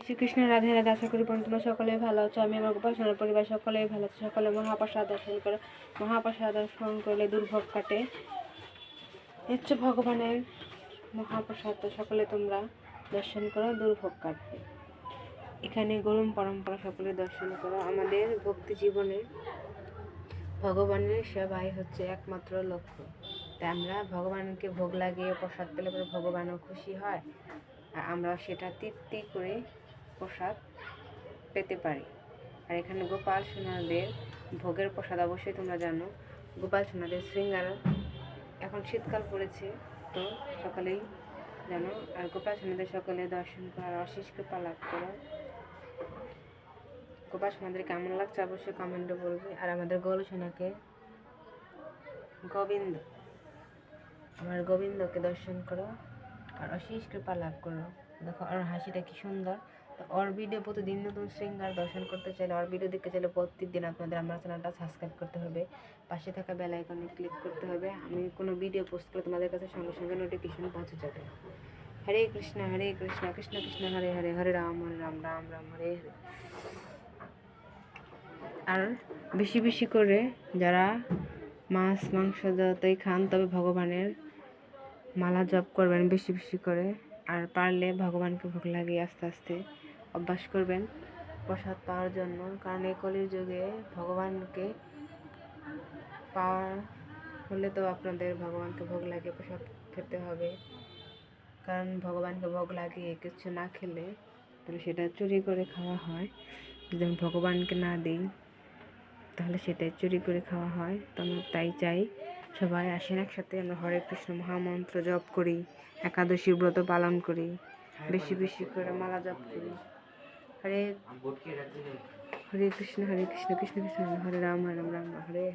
শ্রীকৃষ্ণ, রাধে রাধে। আশা করি তোমরা সকলেই ভালো আছো। আমি আমার গোপাল সোনার পরিবার সকলেই ভালো আছো। সকলে মহাপ্রসাদ দর্শন করো। মহাপ্রসাদ দর্শন করলে দুর্ভোগ কাটে। হচ্ছে ভগবানের মহাপ্রসাদ, তো সকলে তোমরা দর্শন করো, দুর্ভোগ কাটবে। এখানে গরম পরম্পরা সকলে দর্শন করো। আমাদের ভক্তি জীবনে ভগবানের সেবাই হচ্ছে একমাত্র লক্ষ্য। তাই আমরা ভগবানকে ভোগ লাগিয়ে প্রসাদ পেলে পরে ভগবানও খুশি হয়, আর আমরা সেটা তৃপ্তি করে প্রসাদ পেতে পারি। আর এখানে গোপাল সোনাদের ভোগের প্রসাদ অবশ্যই তোমরা জানো, গোপাল সোনাদের শৃঙ্গার। এখন শীতকাল পড়েছে, তো সকলেই জানো। আর গোপাল সোনাদের সকলে দর্শন করার অশেষ কৃপা লাভ করো। গোপাল সোনাদের কেমন লাগছে অবশ্যই কমেন্টে বলবে। আর আমাদের গোপাল সোনাকে আমার গোবিন্দকে দর্শন করো আর অশেষ কৃপা লাভ করো। দেখো ওর হাসিটা কি সুন্দর। তো ওর ভিডিও প্রতিদিন নতুন শৃঙ্গার দর্শন করতে চাইলে, ওর ভিডিও দেখতে চাইলে প্রত্যেকদিন আপনাদের আমার চ্যানেলটা সাবস্ক্রাইব করতে হবে, পাশে থাকা বেল আইকনে ক্লিক করতে হবে। আমি কোনো ভিডিও পোস্ট করলে তোমাদের কাছে সঙ্গে সঙ্গে নোটিফিকেশন পৌঁছে যাবে। হরে কৃষ্ণ কৃষ্ণ কৃষ্ণ হরে হরে, হরে রাম রাম রাম হরে হরে। আর বেশি বেশি করে যারা মাছ মাংস যতই খান, তবে ভগবানের মালা জপ করবেন বেশি বেশি করে। আর পারলে ভগবানকে ভোগ লাগিয়ে আস্তে আস্তে অভ্যাস করবেন প্রসাদ পাওয়ার জন্য। কারণ এই কলির যুগে ভগবানকে পাওয়ার হলে তো আপনাদের ভগবানকে ভোগ লাগিয়ে প্রসাদ খেতে হবে। কারণ ভগবানকে ভোগ লাগিয়ে কিছু না খেলে তাহলে সেটা চুরি করে খাওয়া হয়। যদি আমি ভগবানকে না দিই তাহলে সেটাই চুরি করে খাওয়া হয়। তো আমরা তাই চাই সবাই আসেন একসাথে, আমরা হরে কৃষ্ণ মহামন্ত্র জপ করি, একাদশী ব্রত পালন করি, বেশি বেশি করে মালা জপ করি। হরে কৃষ্ণ কৃষ্ণ কৃষ্ণ হরে রাম রাম রাম হরে হরে।